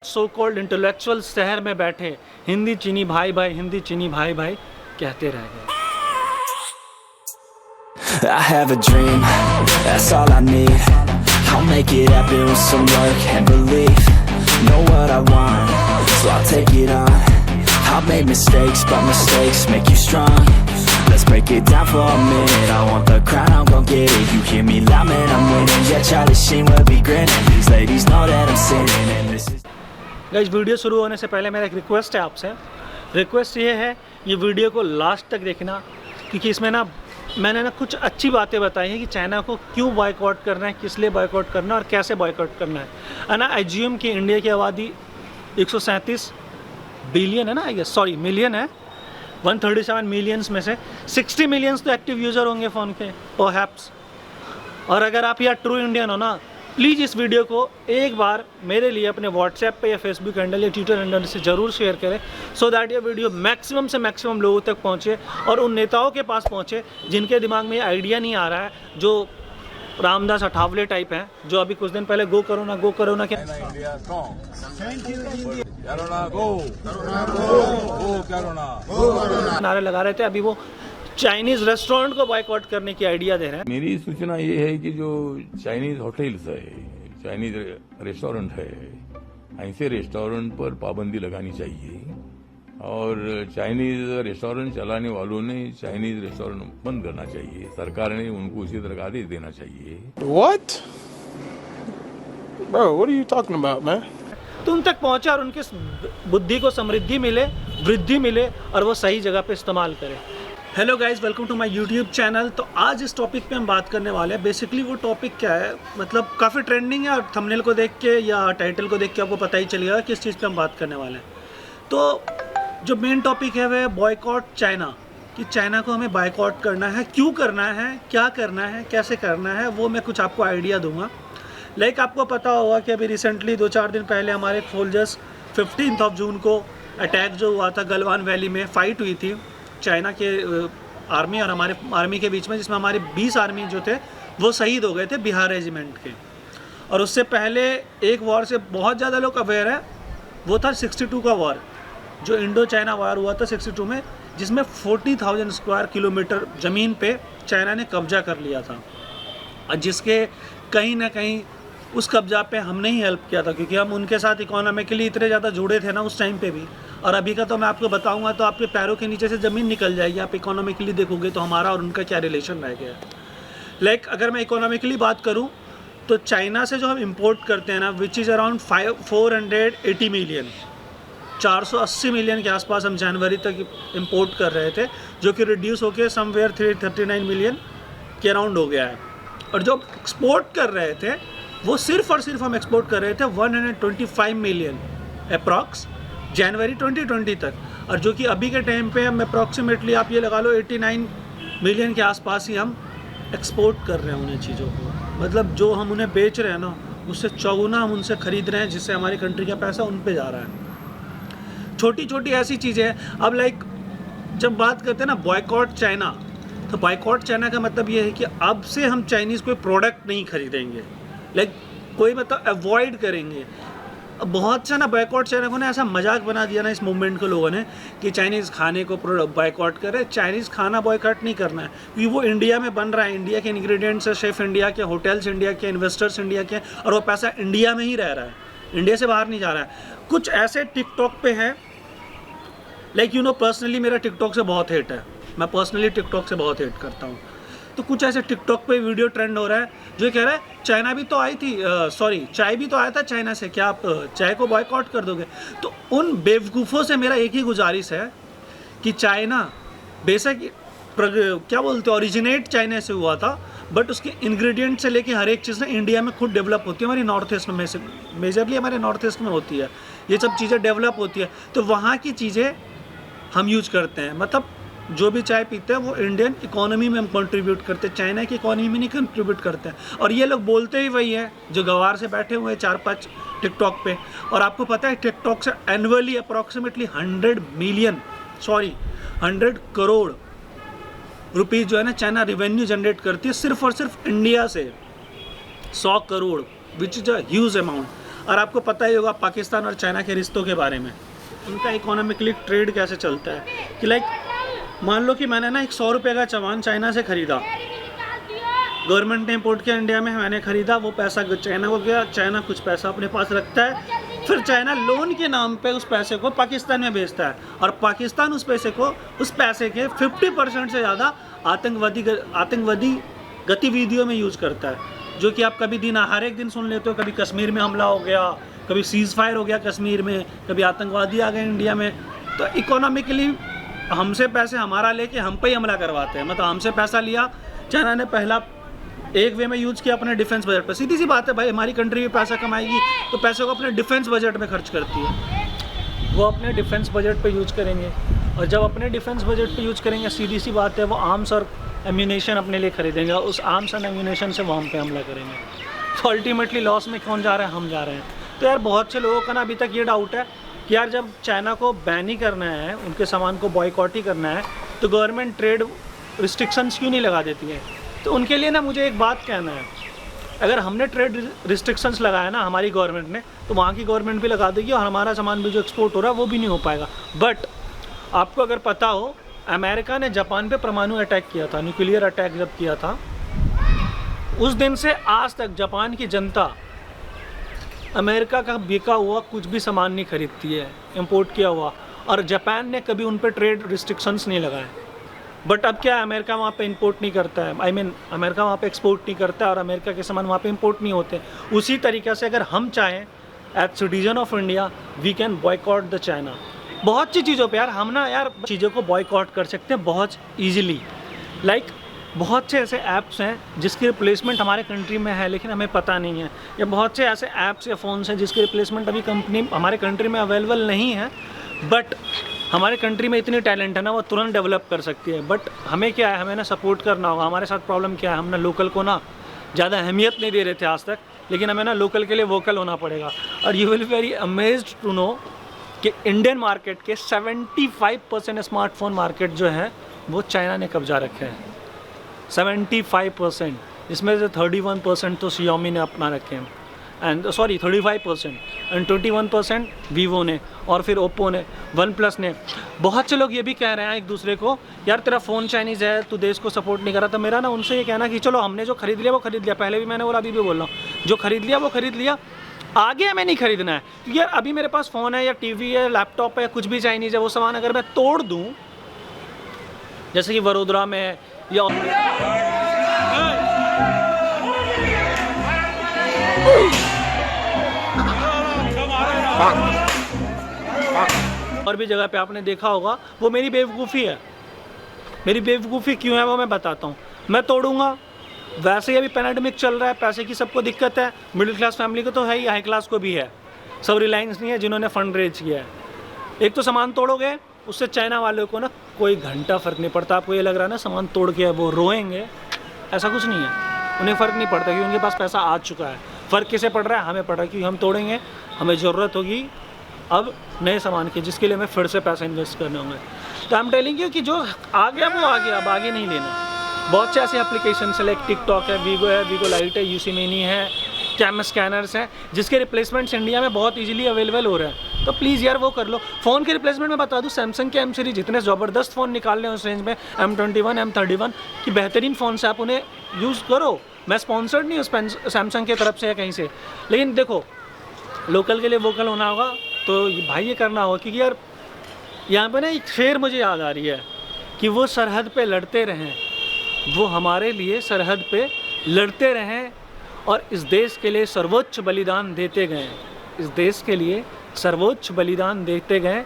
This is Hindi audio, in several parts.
सो कॉल्ड इंटेलेक्चुअल शहर में बैठे हिंदी चीनी भाई भाई हिंदी चीनी भाई भाई कहते रह गए। I have a dream, that's all I need. I'll make it happen with some work and belief. Know what I want, so I'll take it on. I'll make mistakes, but mistakes make you strong. Let's break it down for a minute. I want the crown, I'm gon' get it. You hear me loud, man, I'm winning. Yeah, Charlie Sheen will be grinning. These ladies know that I'm sinning, and this is. Guys, video शुरू होने से पहले मेरा एक रिक्वेस्ट है आपसे। रिक्वेस्ट ये है, ये वीडियो को लास्ट तक देखना, क्योंकि इसमें ना मैंने ना कुछ अच्छी बातें बताई हैं कि चाइना को क्यों बॉयकॉट करना है, किस लिए बॉयकॉट करना है और कैसे बॉयकॉट करना है ना। एज्यूम की इंडिया की आबादी 137 बिलियन है ना, आई गेस, सॉरी मिलियन है। 137 मिलियंस में से 60 मिलियंस तो एक्टिव यूज़र होंगे फ़ोन के परहैप्स। और अगर आप यार ट्रू इंडियन हो ना, प्लीज़ इस वीडियो को एक बार मेरे लिए अपने व्हाट्सएप पे या फेसबुक हैंडल या ट्विटर हैंडल से ज़रूर शेयर करें, सो दैट ये वीडियो मैक्सिमम से मैक्सिमम लोगों तक पहुँचे और उन नेताओं के पास पहुँचे जिनके दिमाग में ये आइडिया नहीं आ रहा है, जो रामदास अठावले टाइप हैं, जो अभी कुछ दिन पहले गो करो ना के नारे लगा रहे थे। अभी वो चाइनीज़ रेस्टोरेंट को बॉयकॉट करने की आइडिया दे रहे हैं। मेरी सूचना ये है कि जो चाइनीज होटल्स है, चाइनीज रेस्टोरेंट है, ऐसे रेस्टोरेंट पर पाबंदी लगानी चाहिए और चाइनीज रेस्टोरेंट चलाने वालों ने चाइनीज रेस्टोरेंट बंद करना चाहिए। सरकार ने उनको उसी तरह का आदेश देना चाहिए। What? Bro, what are you talking about, man? तुम तक पहुंचे और उनके बुद्धि को समृद्धि मिले, वृद्धि मिले और वो सही जगह पे इस्तेमाल करें। Hello guys, welcome to my YouTube channel. तो आज इस टॉपिक पे हम बात करने वाले हैं। बेसिकली वो टॉपिक क्या है, मतलब काफ़ी ट्रेंडिंग है और थंबनेल को देख के या टाइटल को देख के आपको पता ही चलेगा किस चीज़ पे हम बात करने वाले हैं। तो जो मेन टॉपिक है वह है बॉयकॉट चाइना, कि चाइना को हमें बॉयकॉट करना है, क्यों करना है, क्या करना है, कैसे करना है, वो मैं कुछ आपको आइडिया दूंगा। लाइक आपको पता होगा कि अभी रिसेंटली 2-4 दिन पहले हमारे सोल्जर्स 15 जून को अटैक जो हुआ था गलवान वैली में, फ़ाइट हुई थी चाइना के आर्मी और हमारे आर्मी के बीच में, जिसमें हमारे 20 आर्मी जो थे वो शहीद हो गए थे बिहार रेजिमेंट के। और उससे पहले एक वॉर से बहुत ज़्यादा लोग अवेयर है, वो था 62 का वॉर, जो इंडो चाइना वॉर हुआ था 62 में, जिसमें 40,000 स्क्वायर किलोमीटर ज़मीन पे चाइना ने कब्जा कर लिया था और जिसके कहीं ना कहीं उस कब्जा पे हमने ही हेल्प किया था, क्योंकि हम उनके साथ इकोनॉमिकली इतने ज़्यादा जुड़े थे ना उस टाइम पे भी। और अभी का तो मैं आपको बताऊंगा तो आपके पैरों के नीचे से ज़मीन निकल जाएगी। आप इकोनॉमिकली देखोगे तो हमारा और उनका क्या रिलेशन रह गया है। लाइक अगर मैं इकोनॉमिकली बात करूं तो चाइना से जो हम इंपोर्ट करते हैं ना, which is around 480 million, 480 million के आसपास हम जनवरी तक इंपोर्ट कर रहे थे, जो कि रिड्यूस होकर समवेयर 339 मिलियन के अराउंड हो गया है। और जो एक्सपोर्ट कर रहे थे वो सिर्फ और सिर्फ हम एक्सपोर्ट कर रहे थे 125 मिलियन अप्रॉक्स जनवरी 2020 तक, और जो कि अभी के टाइम पे हम अप्रॉक्सीमेटली आप ये लगा लो 89 मिलियन के आसपास ही हम एक्सपोर्ट कर रहे हैं उन्हें चीज़ों को। मतलब जो हम उन्हें बेच रहे हैं ना, उससे चौगुना हम उनसे ख़रीद रहे हैं, जिससे हमारी कंट्री का पैसा उन पे जा रहा है। छोटी छोटी ऐसी चीज़ें हैं। अब लाइक जब बात करते हैं ना बॉयकॉट चाइना, तो बॉयकॉट चाइना का मतलब ये है कि अब से हम चाइनीज़ कोई प्रोडक्ट नहीं खरीदेंगे, लाइक कोई मतलब अवॉइड करेंगे। अब बहुत से ना बॉयकॉट चाइना को ना ऐसा मजाक बना दिया ना इस मूवमेंट को लोगों ने कि चाइनीज़ खाने को बॉयकॉट करे। चाइनीज़ खाना बॉयकॉट नहीं करना है, क्योंकि वो इंडिया में बन रहा है, इंडिया के इंग्रेडिएंट्स है, शेफ़ इंडिया के, होटल्स इंडिया के, इन्वेस्टर्स इंडिया के, और वो पैसा इंडिया में ही रह रहा है, इंडिया से बाहर नहीं जा रहा है। कुछ ऐसे टिकटॉक पे हैं, लाइक यू नो पर्सनली मेरा टिकटॉक से बहुत हेट है, मैं पर्सनली टिकटॉक से बहुत हेट करता हूँ। तो कुछ ऐसे टिकटॉक पे वीडियो ट्रेंड हो रहा है जो कह रहा है चाइना भी तो आई थी, चाय भी तो आया था चाइना से, क्या आप चाय को बॉयकॉट कर दोगे? तो उन बेवकूफ़ों से मेरा एक ही गुजारिश है कि चाइना बेशक क्या बोलते हैं ओरिजिनेट चाइना से हुआ था, बट उसके इंग्रेडिएंट से लेके हर एक चीज़ ना इंडिया में खुद डेवलप होती है। हमारी नॉर्थ ईस्ट में से मेजरली हमारे नॉर्थ ईस्ट में होती है, ये सब चीज़ें डेवलप होती है, तो वहाँ की चीज़ें हम यूज करते हैं। मतलब जो भी चाय पीते हैं वो इंडियन इकोनॉमी में हम कंट्रीब्यूट करते हैं, चाइना की इकोनॉमी में नहीं कंट्रीब्यूट करते हैं। और ये लोग बोलते ही वही है जो गवार से बैठे हुए हैं 4-5 टिकटॉक पे। और आपको पता है टिकटॉक से एनुअली अप्रॉक्सीमेटली 100 करोड़ रुपीज़ जो है ना चाइना रेवेन्यू जनरेट करती है, सिर्फ और सिर्फ इंडिया से 100 crore, which is a huge amount. और आपको पता ही होगा पाकिस्तान और चाइना के रिश्तों के बारे में, उनका इकोनॉमिकली ट्रेड कैसे चलता है कि लाइक मान लो कि मैंने ना एक 100 रुपये का चवान चाइना से ख़रीदा, गवर्नमेंट ने इम्पोर्ट किया इंडिया में, मैंने ख़रीदा, वो पैसा चाइना को गया, चाइना कुछ पैसा अपने पास रखता है, फिर चाइना लोन के नाम पे उस पैसे को पाकिस्तान में भेजता है और पाकिस्तान उस पैसे के 50% से ज़्यादा आतंकवादी गतिविधियों में यूज़ करता है, जो कि आप कभी हर एक दिन सुन लेते हो। कभी कश्मीर में हमला हो गया, कभी सीज़ फायर हो गया कश्मीर में, कभी आतंकवादी आ गए इंडिया में। तो इकोनॉमिकली हमसे पैसे हमारा लेके हम पे ही हमला करवाते हैं। मतलब हमसे पैसा लिया चाइना ने, पहला एक वे में यूज़ किया अपने डिफेंस बजट पर। सीधी सी बात है भाई, हमारी कंट्री भी पैसा कमाएगी तो पैसे को अपने डिफेंस बजट में खर्च करती है, वो अपने डिफेंस बजट पे यूज़ करेंगे। और जब अपने डिफेंस बजट पे यूज़ करेंगे, सीधी सी बात है, वो आर्म्स और एम्यूनेशन अपने लिए खरीदेंगे, उस आर्म्स एंड एम्यूनेशन से वो हम पे हमला करेंगे। तो अल्टीमेटली लॉस में कौन जा रहा है? हम जा रहे हैं। तो यार बहुत से लोगों का ना अभी तक ये डाउट है कि यार जब चाइना को बैन ही करना है, उनके सामान को बॉयकॉट ही करना है, तो गवर्नमेंट ट्रेड रिस्ट्रिक्शंस क्यों नहीं लगा देती है? तो उनके लिए ना मुझे एक बात कहना है, अगर हमने ट्रेड रिस्ट्रिक्शंस लगाया ना हमारी गवर्नमेंट ने, तो वहाँ की गवर्नमेंट भी लगा देगी और हमारा सामान भी जो एक्सपोर्ट हो रहा है वो भी नहीं हो पाएगा। बट आपको अगर पता हो, अमेरिका ने जापान पे परमाणु अटैक किया था, न्यूक्लियर अटैक जब किया था, उस दिन से आज तक जापान की जनता अमेरिका का बिका हुआ कुछ भी सामान नहीं खरीदती है, इंपोर्ट किया हुआ, और जापान ने कभी उन पर ट्रेड रिस्ट्रिक्शंस नहीं लगाए। बट अब क्या है, अमेरिका वहाँ पे इंपोर्ट नहीं करता है, अमेरिका वहाँ पे एक्सपोर्ट नहीं करता है और अमेरिका के सामान वहाँ पे इंपोर्ट नहीं होते। उसी तरीके से अगर हम चाहें as citizen of India, we can boycott the China. बहुत सी चीज़ों पे यार हम ना यार चीज़ों को बॉयकॉट कर सकते हैं बहुत ईजिली। लाइक बहुत से ऐसे ऐप्स हैं जिसकी रिप्लेसमेंट हमारे कंट्री में है लेकिन हमें पता नहीं है, या बहुत से ऐसे ऐप्स या फ़ोन्स हैं जिसकी रिप्लेसमेंट अभी हमारे कंट्री में अवेलेबल नहीं है, बट हमारे कंट्री में इतनी टैलेंट है ना, वो तुरंत डेवलप कर सकती है। बट हमें क्या है, हमें ना सपोर्ट करना होगा। हमारे साथ प्रॉब्लम क्या है, हम ना लोकल को ना ज़्यादा अहमियत नहीं दे रहे थे आज तक, लेकिन हमें ना लोकल के लिए वोकल होना पड़ेगा। और you will be very amazed to know कि इंडियन मार्केट के 75% स्मार्टफोन मार्केट जो है वो चाइना ने कब्जा रखे हैं। 75%, जिसमें से 31% तो Xiaomi ने अपना रखे हैं, एंड 35% एंड 21% वीवो ने, और फिर ओप्पो ने, वन प्लस ने। बहुत से लोग ये भी कह रहे हैं एक दूसरे को, यार तेरा फ़ोन चाइनीज़ है, तू देश को सपोर्ट नहीं कर रहा। तो मेरा ना उनसे ये कहना कि चलो हमने जो खरीद लिया वो खरीद लिया, पहले भी मैंने बोला, अभी भी बोल रहा हूँ, जो खरीद लिया वो खरीद लिया, आगे हमें नहीं खरीदना है। क्योंकि यार अभी मेरे पास फ़ोन है या टीवी है, लैपटॉप है, या कुछ भी चाइनीज़ है, वो सामान अगर मैं तोड़ दूँ, जैसे कि वडोदरा में या और भी जगह पे आपने देखा होगा, वो मेरी बेवकूफ़ी है। मेरी बेवकूफ़ी क्यों है वो मैं बताता हूँ। मैं तोड़ूंगा, वैसे ही अभी पैंडेमिक चल रहा है, पैसे की सबको दिक्कत है, मिडिल क्लास फैमिली को तो है ही, हाई क्लास को भी है, सब रिलायंस नहीं है जिन्होंने फंड रेज किया है। एक तो सामान तोड़ोगे, उससे चाइना वालों को ना कोई घंटा फ़र्क नहीं पड़ता। आपको ये लग रहा है ना सामान तोड़ के वो रोएंगे, ऐसा कुछ नहीं है, उन्हें फ़र्क नहीं पड़ता क्योंकि उनके पास पैसा आ चुका है। फ़र्क किसे पड़ रहा है? हमें पड़ रहा है, क्योंकि हम तोड़ेंगे, हमें ज़रूरत होगी अब नए सामान की, जिसके लिए हमें फिर से पैसा इन्वेस्ट करने होंगे। तो आई एम टेलिंग यू कि जो आ गया वो आ गया, अब आगे नहीं लेना। बहुत से ऐसे एप्लीकेशन है, लाइक टिकटॉक है, वीगो लाइट है, यूसी मिनी है, कैम स्कैनर्स हैं, जिसके रिप्लेसमेंट्स इंडिया में बहुत इजीली अवेलेबल हो रहे हैं। तो प्लीज़ यार वो कर लो। फ़ोन के रिप्लेसमेंट में बता दूँ, सैमसंग के एम सीरीज जितने ज़बरदस्त फ़ोन निकाल रहे हैं उस रेंज में, M21, M31 की बेहतरीन फ़ोन से आप उन्हें यूज़ करो। मैं स्पॉन्सर्ड नहीं हूँ सैमसंग की तरफ से या कहीं से, लेकिन देखो लोकल के लिए वोकल होना होगा, तो भाई ये करना होगा। क्योंकि यार यहाँ पे ना एक शेर मुझे याद आ रही है कि वो सरहद पे लड़ते रहें, वो हमारे लिए सरहद पे लड़ते रहें और इस देश के लिए सर्वोच्च बलिदान देते गए, इस देश के लिए सर्वोच्च बलिदान देते गए।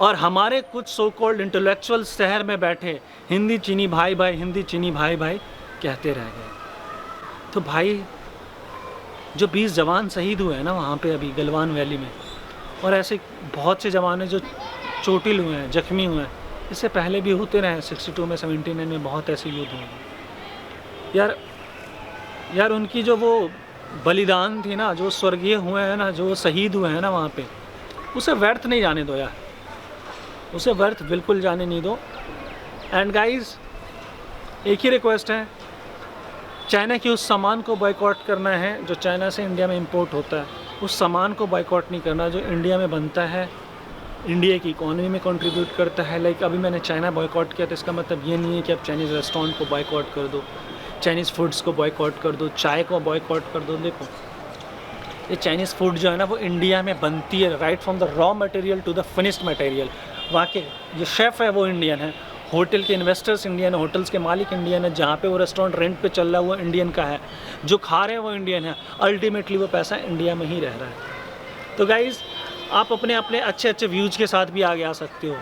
और हमारे कुछ सो कॉल्ड इंटेलेक्चुअल शहर में बैठे हिंदी चीनी भाई भाई, हिंदी चीनी भाई भाई कहते रह गए। तो भाई जो 20 जवान शहीद हुए हैं ना वहाँ पे अभी गलवान वैली में, और ऐसे बहुत से जवान हैं जो चोटिल हुए हैं, जख्मी हुए हैं, इससे पहले भी होते रहे। 62 में, 79 में बहुत ऐसे युद्ध हुए। यार उनकी जो वो बलिदान थी ना, जो स्वर्गीय हुए हैं ना, जो शहीद हुए हैं ना वहाँ पे, उसे व्यर्थ नहीं जाने दो यार, उसे व्यर्थ बिल्कुल जाने नहीं दो। एंड गाइस एक ही रिक्वेस्ट है, चाइना की उस सामान को बॉयकॉट करना है जो चाइना से इंडिया में इंपोर्ट होता है, उस सामान को बॉयकॉट नहीं करना जो इंडिया में बनता है, इंडिया की इकोनॉमी में कंट्रीब्यूट करता है। लाइक अभी मैंने चाइना बॉयकॉट किया तो इसका मतलब ये नहीं है कि आप चाइनीज़ रेस्टोरेंट को बॉयकॉट कर दो, चाइनीज़ फूड्स को बॉयकॉट कर दो, चाय को बॉयकॉट कर दो। देखो ये चाइनीज़ फूड जो है ना वो इंडिया में बनती है, right from the raw material to the finished material. वहाँ के जो शेफ़ है वो इंडियन है, होटल के इन्वेस्टर्स इंडियन है, होटल्स के मालिक इंडियन है, जहाँ पे वो रेस्टोरेंट रेंट पे चल रहा है वो इंडियन का है, जो खा रहे हैं वो इंडियन है, अल्टीमेटली वो पैसा इंडिया में ही रह रहा है। तो गाइज़ आप अपने अच्छे अच्छे व्यूज़ के साथ भी आगे आ सकते हो।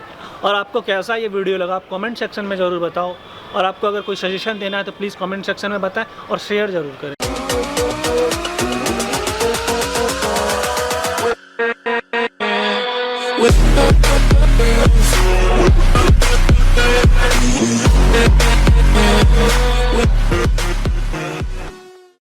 और आपको कैसा ये वीडियो लगा आप कमेंट सेक्शन में ज़रूर बताओ, और आपको अगर कोई सजेशन देना है तो प्लीज़ कमेंट सेक्शन में बताएं और शेयर ज़रूर करें।